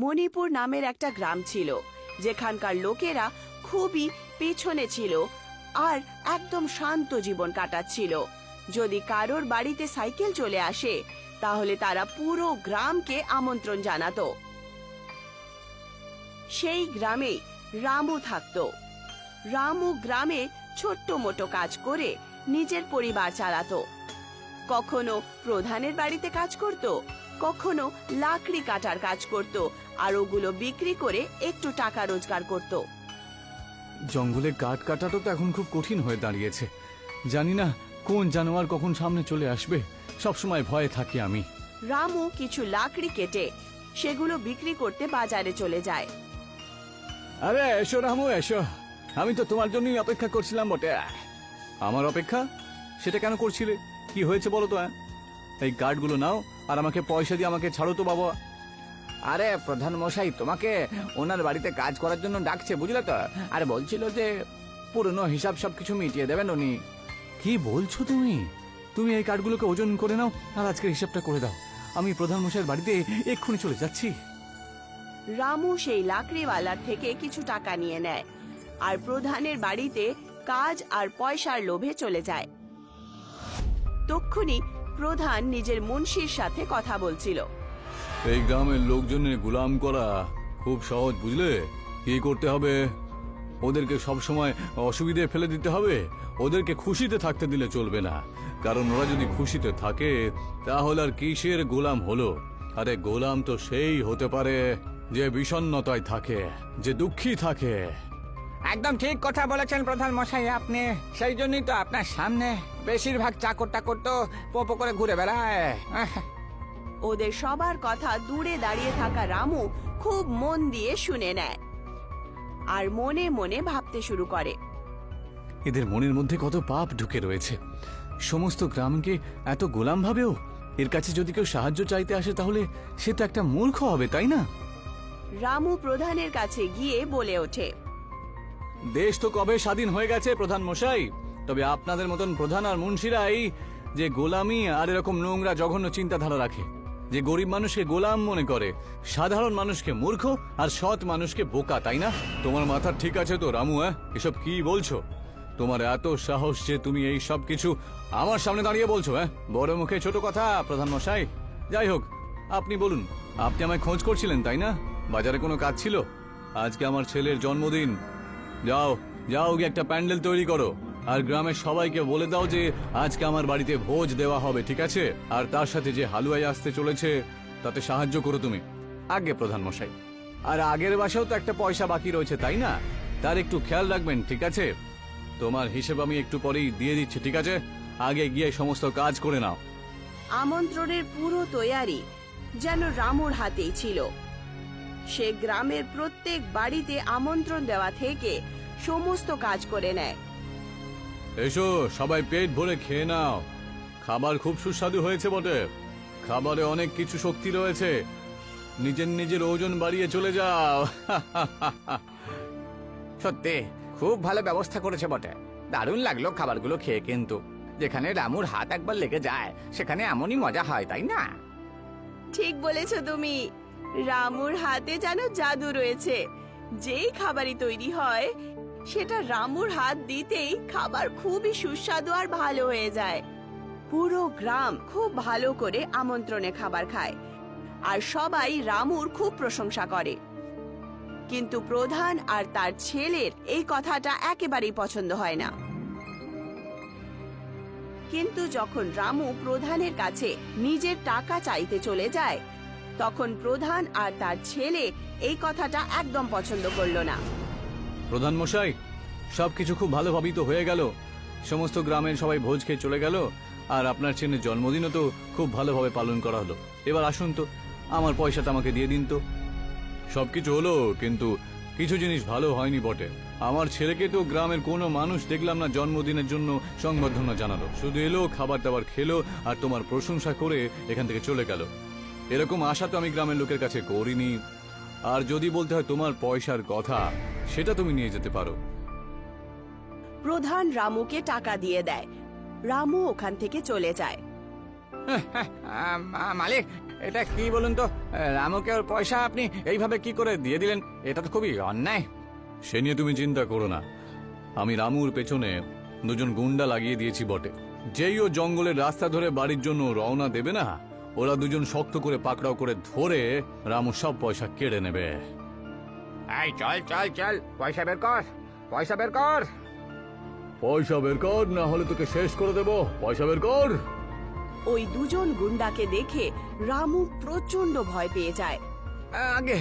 মণিপুর নামের একটা গ্রাম ছিল, যেখানকার লোকেরা খুবই পেছনে ছিল আর একদম শান্ত জীবন কাটাচ্ছিল। যদি কারোর বাড়িতে সাইকেল চলে আসে তাহলে তারা পুরো গ্রামকে আমন্ত্রণ জানাতো। সেই গ্রামে রামু থাকতো। রামু গ্রামে ছোট্ট মোটো কাজ করে নিজের পরিবার চালাতো। কখনো প্রধানের বাড়িতে কাজ করত, কখনো লাকড়ি কাটার কাজ করত, আর ওগুলো বিক্রি করে একটু টাকা রোজগার করত। জঙ্গলে কাঠ কাটাটা তো এখন খুব কঠিন হয়ে দাঁড়িয়েছে। জানি না কোন জানোয়ার কখন সামনে চলে আসবে, সবসময় ভয়ে থাকি আমি। রামু কিছু লাকড়ি কেটে সেগুলো বিক্রি করতে বাজারে চলে যায়। আরে এসো রামু এসো, আমি তো তোমার জন্যই অপেক্ষা করছিলাম বটে। আমার অপেক্ষা? সেটা কেন করছিলে? কি হয়েছে বলো তো? এই কার্ডগুলো নাও আর আমাকে পয়সা দিয়ে আমাকে ছাড়ো তো বাবা। আরে প্রধান মশাই তোমাকে ওনার বাড়িতে কাজ করার জন্য ডাকছে, বুঝলে তো? আর বলছিল যে পুরনো হিসাব সবকিছু মিটিয়ে দেবেন উনি। কি বলছো তুমি? তুমি এই কার্ডগুলোকে ওজন করে নাও আর আজকের হিসাবটা করে দাও। আমি প্রধান মশাইয়ের বাড়িতে এক্ষুনি চলে যাচ্ছি। রামু সেই লাকড়িওয়ালার থেকে কিছু টাকা নিয়ে নেয় আর প্রধানের বাড়িতে কাজ আর পয়সার লোভে চলে যায়। তক্ষুনি প্রধান নিজের মুন্সির সাথে কথা বলছিল। এই গ্রামের লোকজনের গোলাম করা খুব সহজ, বুঝলে? কি করতে হবে? ওদেরকে সবসময় অসুবিধে ফেলে দিতে হবে। ওদেরকে খুশিতে থাকতে দিলে চলবে না, কারণ ওরা যদি খুশিতে থাকে তাহলে আর কিসের গোলাম হলো? আরে গোলাম তো সেই হতে পারে যে বিষণ্ণতায় থাকে, যে দুঃখী থাকে। একদম ঠিক কথা বলেছেন প্রধান মশাই আপনি। সেই জন্যই তো আপনার সামনে বেশিরভাগ চাকর টাকর তো পোপো করে ঘুরে বেড়ায়। ওদের সবার কথা দূরে দাঁড়িয়ে থাকা রামু খুব মন দিয়ে শুনে নেয় আর মনে মনে ভাবতে শুরু করে। এদের মনের মধ্যে কত পাপ ঢুকে রয়েছে। সমস্ত গ্রামকে এত গোলাম ভাবেও। এর কাছে যদি কেউ সাহায্য চাইতে আসে তাহলে সে তো একটা মূর্খ হবে, তাই না? রামু প্রধানের কাছে গিয়ে বলে ওঠে, দেশ তো কবে স্বাধীন হয়ে গেছে প্রধান মশাই, তবে আপনাদের মতন প্রধান আর মুন্সিরাই যে গোলামি আর এরকম নোংরা জঘন্য চিন্তাধারা রাখে, যে গরিব মানুষকে গোলাম মনে করে, সাধারণ মানুষকে মূর্খ আর সৎ মানুষকে বোকা, তাই না? তোমার মাথা ঠিক আছে তো রামু? এসব কি বলছো? তোমার এত সাহস যে তুমি এই সব কিছু আমার সামনে দাঁড়িয়ে বলছো? বড় মুখে ছোট কথা প্রধান মশাই। যাই হোক, আপনি বলুন, আপনি আমায় খোঁজ করছিলেন তাই না? বাজারে কোনো কাজ ছিল? আজকে আমার ছেলের জন্মদিন। যাও যাও গিয়ে একটা প্যান্ডেল তৈরি করো আর গ্রামের সবাইকে বলে দাও যে আজকে আমার বাড়িতে ভোজ দেওয়া হবে, ঠিক আছে? আর তার সাথে যে হালুয়াই আসতে চলেছে তাতে সাহায্য করো তুমি। আগে প্রধান মশাই, আর আগের মাসেও তো একটা পয়সা বাকি রয়েছে তাই না? তার একটু খেয়াল রাখবেন, ঠিক আছে? তোমার হিসেব আমি একটু পরেই দিয়ে দিচ্ছি, ঠিক আছে? আগে গিয়ে সমস্ত কাজ করে নাও। আমন্ত্রণের পুরো তৈয়ারি যেন রামুর হাতেই ছিল। সে গ্রামের প্রত্যেক বাড়িতে আমন্ত্রণ দেওয়া থেকে সমস্ত কাজ করে নেয়। এসো সবাই পেট ভরে খেয়ে নাও। খাবার খুব সুস্বাদু হয়েছে বটে। খাবারে অনেক কিছু শক্তি রয়েছে। নিজের নিজের ওজন বাড়িয়ে চলে যাও। সত্যি খুব ভালো ব্যবস্থা করেছে বটে। দারুণ লাগলো খাবারগুলো খেয়ে, কিন্তু যেখানে রামুর হাত একবার লেগে যায় সেখানে এমনই মজা হয়, তাই না? ঠিক বলেছো তুমি। রামুর হাতে যেন জাদু রয়েছে। যেই খাবারই তৈরি হয় সেটা রামুর হাত দিতেই খাবার খুবই সুস্বাদু আর ভালো হয়ে যায়। পুরো গ্রাম খুব ভালো করে আমন্ত্রণে খাবার খায় আর সবাই রামুর খুব প্রশংসা করে। কিন্তু প্রধান আর তার ছেলের এই কথাটা একেবারেই পছন্দ হয় না। কিন্তু যখন রামু প্রধানের কাছে নিজের টাকা চাইতে চলে যায় তখন প্রধান আর তার ছেলে এই কথাটা একদম পছন্দ করলো না। প্রধান মশাই, সবকিছু খুব ভালোভাবেই তো হয়ে গেল। সমস্ত গ্রামের সবাই ভোজ খেয়ে চলে গেল আর আপনার ছেলের জন্মদিনও তো খুব ভালোভাবে পালন করা হলো। এবার আসুন তো, আমার পয়সাটা আমাকে দিয়ে দিন তো। সবকিছু হলো, কিন্তু কিছু জিনিস ভালো হয়নি বটে। আমার ছেলেকে তো গ্রামের কোনো মানুষ দেখলাম না জন্মদিনের জন্য সংবর্ধনা জানালো। শুধু এলো, খাবার দাবার খেলো আর তোমার প্রশংসা করে এখান থেকে চলে গেল। এরকম আশা তো আমি গ্রামের লোকের কাছে করিনি। আর যদি বলতে হয় তোমার পয়সার কথা, সেটা তুমি নিয়ে যেতে পারো। প্রধান রামুকে টাকা দিয়ে দেয়। রামু ওখান থেকে চলে যায়। মালিক, এটা কি বলুন তো? রামুকে ওর পয়সা আপনি এইভাবে কি করে দিয়ে দিলেন? এটা তো খুবই অন্যায়। সে নিয়ে তুমি চিন্তা করো না। আমি রামুর পেছনে দুজন গুন্ডা লাগিয়ে দিয়েছি বটে। যেই ও জঙ্গলের রাস্তা ধরে বাড়ির জন্য রওনা দেবে না, ওরা দুজন শক্ত করে পাকড়াও করে ধরে রামুর সব পয়সা কেড়ে নেবে। এই চল চল চল, পয়সা বের কর, পয়সা বের কর। পয়সা বের কর, না হলে তোকে শেষ করে দেব। পয়সা বের কর। ওই দুজন গুন্ডাকে দেখে রামু প্রচন্ড ভয় পেয়ে যায়। আগে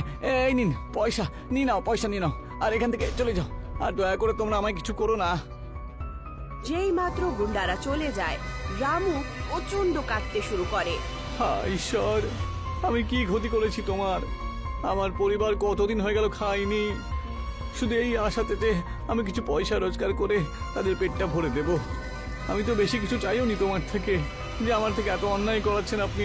এই নিন পয়সা, নিয়ে নাও, পয়সা নিয়ে নাও, আর এখান থেকে চলে যাও। আর দয়া করে তোমরা আমায় কিছু করো না। যেই মাত্র গুন্ডারা চলে যায়, রামু প্রচন্ড কাঁদতে শুরু করে। হায় ঈশ্বর, আমি কি ক্ষতি করেছি তোমার? আমার পরিবার কতদিন হয়ে গেল খাইনি, শুধু এই আশাতে যে আমি কিছু পয়সা রোজগার করে তাদের পেটটা ভরে দেব। আমি তো বেশি কিছু চাইও নি তোমার থেকে, যে আমার থেকে এত অন্যায় করাচ্ছেন আপনি।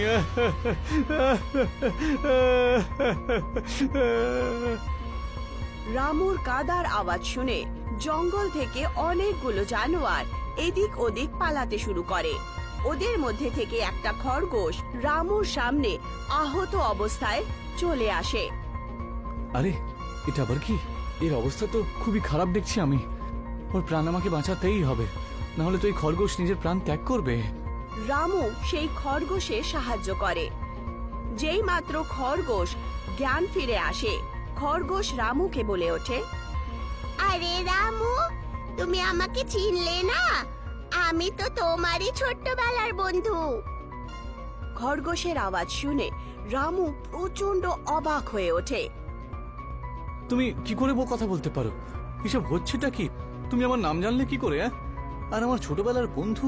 রামুর কাদার আওয়াজ শুনে জঙ্গল থেকে অনেকগুলো জানোয়ার এদিক ওদিক পালাতে শুরু করে। ওদের মধ্যে থেকে একটা খরগোশ রামুর সামনে আহত অবস্থায় চলে আসে। আরে এটা আবার কি? এর অবস্থা তো খুবই খারাপ দেখছি আমি। ওর প্রাণ আমাকে বাঁচাতেই হবে, না হলে তো এই খরগোশ নিজের প্রাণ ত্যাগ করবে। রামু সেই খরগোশে সাহায্য করে। যেই মাত্র খরগোশ জ্ঞান ফিরে আসে, খরগোশ রামুকে বলে ওঠে, আরে রামু, তুমি আমাকে চিনলে না? আমি তো তোমারই ছোট্টবেলার বন্ধু। খরগোশের আওয়াজ শুনে রামু প্রচন্ড অবাক হয়ে ওঠে। তুমি কি করে কথা বলতে পারো? এসব হচ্ছেটা কি? তুমি আমার নাম জানলে কি করে? আর আমার ছোটবেলার বন্ধু,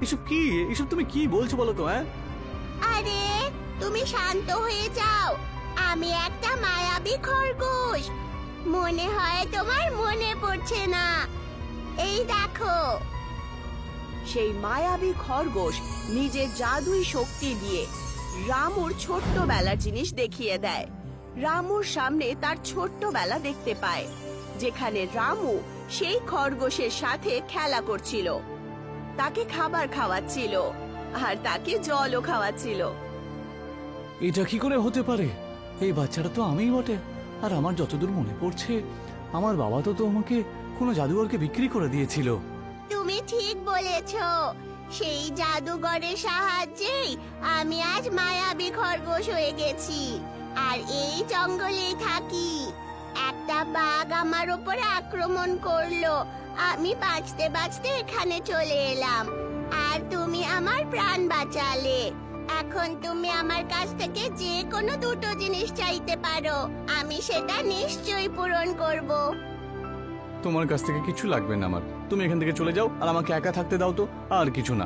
এসব কি? এসব তুমি কি বলছো বলো তো? আরে তুমি শান্ত হয়ে যাও, আমি একটা মায়াবী খরগোশ। মনে হয় তোমার মনে পড়ছে না, এই দেখো। সেই মায়াবী খরগোশ নিজের জাদুই শক্তি দিয়ে রামুর ছোট্টবেলার জিনিস দেখিয়ে দেয়। রামুর সামনে তার ছোট্টবেলা দেখতে পায়, যেখানে রামু সেই খরগোশের সাথে খেলা করছিল, তাকে খাবার খাওয়াচ্ছিল আর তাকে জলও খাওয়াচ্ছিল। এটা কি করে হতে পারে? এই বাচ্চাটা তো আমিই বটে। আর আমার যতদূর মনে পড়ছে, আমার বাবা তো আমাকে কোনো জাদুঘরকে বিক্রি করে দিয়েছিল। তুমি ঠিক বলেছো, সেই জাদুঘরের সাহায্যেই আমি আজ মায়াবী খরগোশ হয়ে গেছি আর এই জঙ্গলেই থাকি। একটা বাঘ আমার উপর আক্রমণ করলো, আমি বাঁচতে বাঁচতে এখানে চলে এলাম আর তুমি আমার প্রাণ বাঁচালে। এখন তুমি আমার কাছ থেকে যে কোনো দুটো জিনিস চাইতে পারো, আমি সেটা নিশ্চয়ই পূরণ করব। তোমার কাছ থেকে কিছু লাগবে না আমার। তুমি এখান থেকে চলে যাও আর আমাকে একা থাকতে দাও তো, আর কিছু না।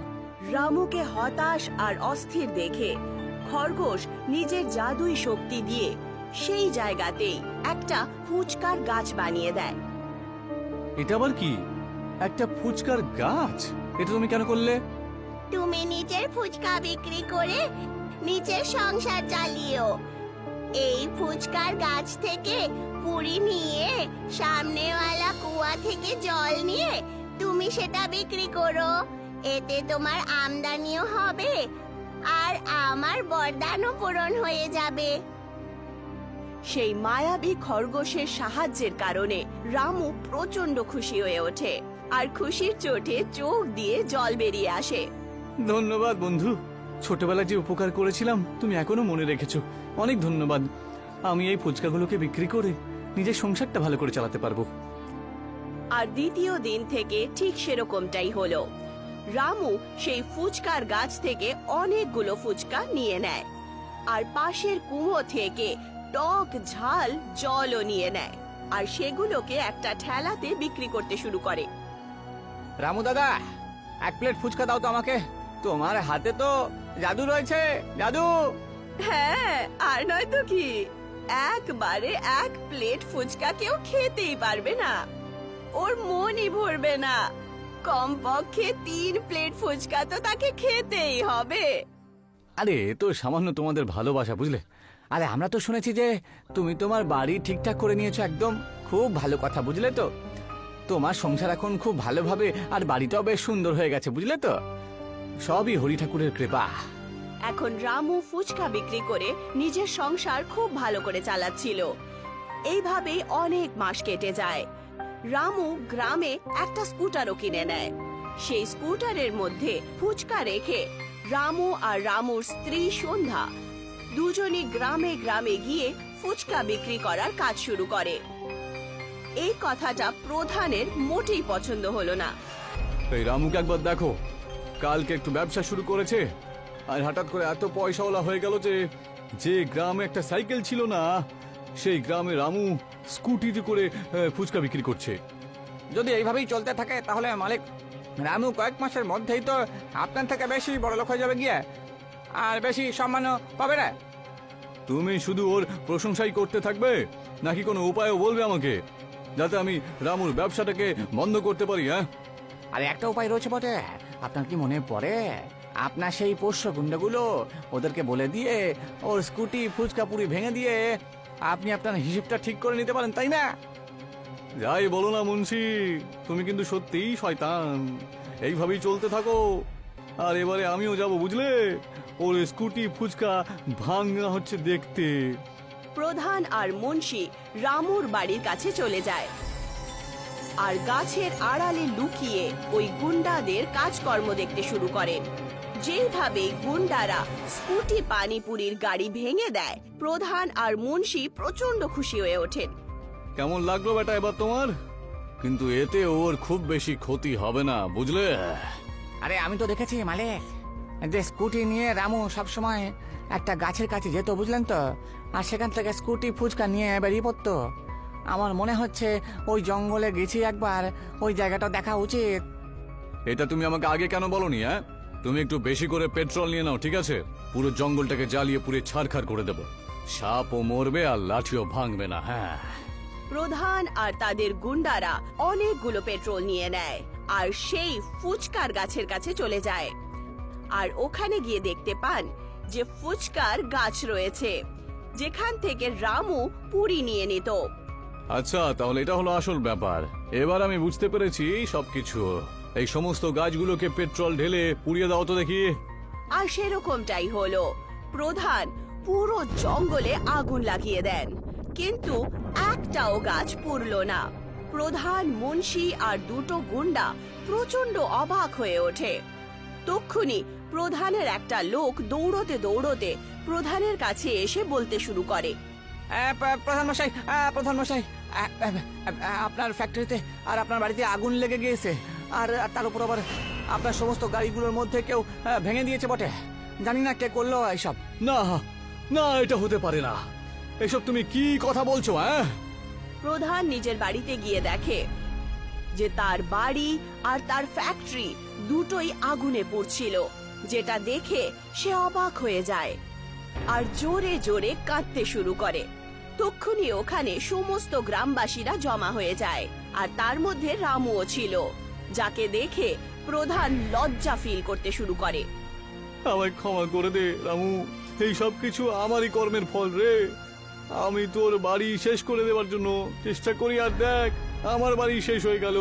রামুকে হতাশ আর অস্থির দেখে খরগোশ নিজের জাদুই শক্তি দিয়ে সেই জায়গাতেই একটা ফুচকার গাছ বানিয়ে দেয়। এটা আবার কি? একটা ফুচকার গাছ? এটা তুমি কেন করলে? তুমি নিজের ফুচকা বিক্রি করে নিজের সংসার চালিও। এই ফুচকার গাছ থেকে পুরি নিয়ে সামনেওয়ালা কুয়া থেকে জল নিয়ে তুমি সেটা বিক্রি করো, এতে তোমার আমদানিও হবে আর আমার বরদানও পূরণ হয়ে যাবে। সেই মায়াবী খরগোশের সাহায্যের কারণে রামু প্রচন্ড খুশি হয়ে ওঠে আর খুশির চোটে চোখ দিয়ে জল বেরিয়ে আসে। ধন্যবাদ বন্ধু, ছোটবেলায় যে উপকার করেছিলাম তুমি এখনো মনে রেখেছো। অনেক ধন্যবাদ। আমি এই ফুচকাগুলোকে বিক্রি করে নিজের সংসারটা ভালো করে চালাতে পারবো। আর দ্বিতীয় দিন থেকে ঠিক সেরকমটাই হলো। রামু সেই ফুচকার গাছ থেকে অনেকগুলো ফুচকা নিয়ে নেয় আর পাশের কুয়ো থেকে টক ঝাল জলও নিয়ে নেয় আর সেগুলোকে একটা ঠেলাতে বিক্রি করতে শুরু করে। রামু দাদা, এক প্লেট ফুচকা দাও তো আমাকে। তোমার হাতে তো জাদু রয়েছে, জাদু। হ্যাঁ, আর নয় তো কি, একবারে এক প্লেট ফুচকা কেউ খেতেই পারবে না, ওর মনই ভরবে না। কমপক্ষে 3 প্লেট ফুচকা তো তাকে খেতেই হবে। আরে এ তো সামান্য তোমাদের ভালোবাসা, বুঝলে? আরে আমরা তো শুনেছি যে তুমি তোমার বাড়ি ঠিকঠাক করে নিয়েছো, একদম খুব ভালো কথা, বুঝলে তো? তোমার সংসার এখন খুব ভালোভাবে আর বাড়িটাও বেশ সুন্দর হয়ে গেছে, বুঝলে তো? সবই হরি ঠাকুরের কৃপা। এখন রামু ফুচকা বিক্রি করে নিজের সংসার খুব ভালো করে চালাচ্ছিল। এইভাবেই অনেক মাস কেটে যায়। রামু গ্রামে একটা স্কুটারও কিনে নেয়। সেই স্কুটারের মধ্যে ফুচকা রেখে রামু আর রামুর স্ত্রী সন্ধ্যা দুজনই গ্রামে গ্রামে গিয়ে ফুচকা বিক্রি করার কাজ শুরু করে। এই কথাটা প্রধানের মোটেই পছন্দ হলো না। এই রামুকে একবার দেখো, কালকে একটু ব্যবসা শুরু করেছে আর হঠাৎ করে এত পয়সাওয়ালা হয়ে গেল যে যে গ্রামে একটা সাইকেল ছিল না, সেই গ্রামে রামু স্কুটিতে করে ফুচকা বিক্রি করছে। যদি এইভাবেই চলতে থাকে তাহলে মালিক রামু কয়েক মাসের মধ্যেই তো আপনার থেকে বেশি বড় লোক হয়ে যাবে গিয়ে, আর বেশি সম্মানও পাবে না। তুমি শুধু ওর প্রশংসাই করতে থাকবে নাকি কোনো উপায়ও বলবে আমাকে, যাতে আমি রামুর ব্যবসাটাকে বন্ধ করতে পারি? হ্যাঁ, আরে একটা উপায় রয়েছে বটে। আপনার কি মনে পড়ে আপনার সেই পোষ্য গুন্ডাগুলো, ওদেরকে বলে দিয়ে ওর স্কুটি ফুচকা পুরি ভেঙে দিয়ে আপনি আপনার হিসেবটা ঠিক করে নিতে পারেন, তাই না? যাই বলো না মুন্সি, তুমি কিন্তু সত্যিই শয়তান। এইভাবেই চলতে থাকো, আর এবারে আমিও যাব, বুঝলে? ওর স্কুটি ফুচকা ভাঙা হচ্ছে দেখতে। প্রধান আর মুন্সি রামুর বাড়ির কাছে চলে যায় আর গাছের আড়ালে লুকিয়ে ওই গুন্ডাদের কাজকর্ম দেখতে শুরু করে। যেভাবে গুন্ডারা স্কুটি পানিপুরির গাড়ি ভেঙে দেয়, প্রধান আর মুন্সি প্রচন্ড খুশি হয়ে ওঠেন। কেমন লাগলো বেটা এবার তোমার? কিন্তু এতে ওর খুব বেশি ক্ষতি হবে না, বুঝলে? আরে আমি তো দেখেছি মালিক, যে স্কুটি নিয়ে রামু সবসময় একটা গাছের কাছে যেত, বুঝলেন তো, আর সেখান থেকে স্কুটি ফুচকা নিয়ে বেরিয়ে পড়তো। আমার মনে হচ্ছে ওই জঙ্গলে গেছি একবার, ওই জায়গাটা দেখা উচিত। এটা তুমি আমাকে আগে কেন বলনি? হ্যাঁ, তুমি একটু বেশি করে পেট্রোল নিয়ে নাও, ঠিক আছে? পুরো জঙ্গলটাকে জ্বালিয়ে পুড়ে ছারখার করে দেবো। সাপও মরবে আর লাঠিও ভাঙবে না। হ্যাঁ, প্রধান আর তাদের গুন্ডারা অনেকগুলো পেট্রোল নিয়ে নেয় আর সেই ফুচকার গাছের কাছে চলে যায়। আর ওখানে গিয়ে দেখতে পান যে ফুচকার গাছ রয়েছে, যেখান থেকে রামু পুরি নিয়ে নিত। আচ্ছা, তাহলে এটা হলো আসল ব্যাপার। এবার আমি বুঝতে পেরেছি সবকিছু। এই সমস্ত গাছগুলোকে পেট্রোল ঢেলে পুড়িয়ে দাও তো দেখি। আর সেরকমটাই হলো। প্রধান পুরো জঙ্গলে আগুন লাগিয়ে দেন, কিন্তু একটাও গাছ পুড়লো না। প্রধান, মুন্সি আর দুটো গুন্ডা প্রচন্ড অবাক হয়ে ওঠে। তক্ষুনি প্রধানের একটা লোক দৌড়তে দৌড়তে প্রধানের কাছে এসে বলতে শুরু করে, প্রধান মশাই, প্রধান মশাই, আপনার ফ্যাক্টরিতে আর আপনার বাড়িতে আগুন লেগে গিয়েছে, আর তার উপর আবার আপনার সমস্ত গাড়িগুলোর মধ্যে কেউ ভেঙে দিয়েছে বটে। জানি না কে করলো এইসব। না না, এটা হতে পারে না। এসব তুমি কি কথা বলছো? হ্যাঁ, প্রধান নিজের বাড়িতে গিয়ে দেখে যে তার বাড়ি আর তার ফ্যাক্টরি দুটোই আগুনে পুড়ছিল, যেটা দেখে সে অবাক হয়ে যায় আর জোরে জোরে কাঁদতে শুরু করে। তক্ষুনি ওখানে সমস্ত গ্রামবাসীরা জমা হয়ে যায়, আর তার মধ্যে রামুও ছিল, যাকে দেখে প্রধান লজ্জা ফিল করতে শুরু করে। আমায় ক্ষমা করে দে রামু, এই সব কিছু আমারই কর্মের ফল রে। আমি তোর বাড়ি শেষ করে দেওয়ার জন্য চেষ্টা করি, আর দেখ আমার বাড়ি শেষ হয়ে গেল।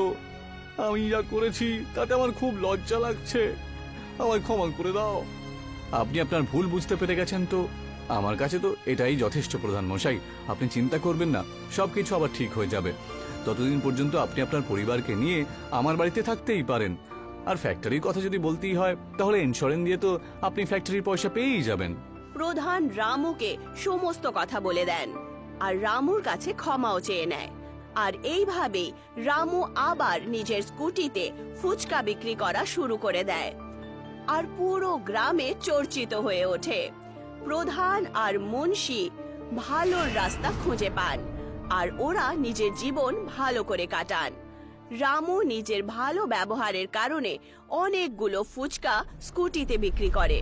আমি যা করেছি তাতে আমার খুব লজ্জা লাগছে, আমায় ক্ষমা করে দাও। আপনি আপনার ভুল বুঝতে পেরে গেছেন তো আমার কাছে তো এটাই যথেষ্ট প্রধান মশাই। আপনি চিন্তা করবেন না, সবকিছু আবার ঠিক হয়ে যাবে। ততদিন পর্যন্ত আপনি আপনার পরিবারকে নিয়ে আমার বাড়িতে থাকতেই পারেন। আর ফ্যাক্টরির কথা যদি বলতেই হয়, তাহলে ইন্স্যুরেন্স দিয়ে তো আপনি ফ্যাক্টরির পয়সা পেয়েই যাবেন। প্রধান রামুকে সমস্ত কথা বলে দেন আর রামুর কাছে ক্ষমাও চেয়ে নেয়। আর এইভাবেই রামু আবার নিজের স্কুটিতে ফুচকা বিক্রি করা শুরু করে দেয়, আর পুরো গ্রামে চর্চিত হয়ে ওঠে। প্রধান আর মুন্সি ভালোর রাস্তা খুঁজে পান, আর ওরা নিজের জীবন ভালো করে কাটান। রামু নিজের ভালো ব্যবহারের কারণে অনেকগুলো ফুচকা স্কুটিতে বিক্রি করে।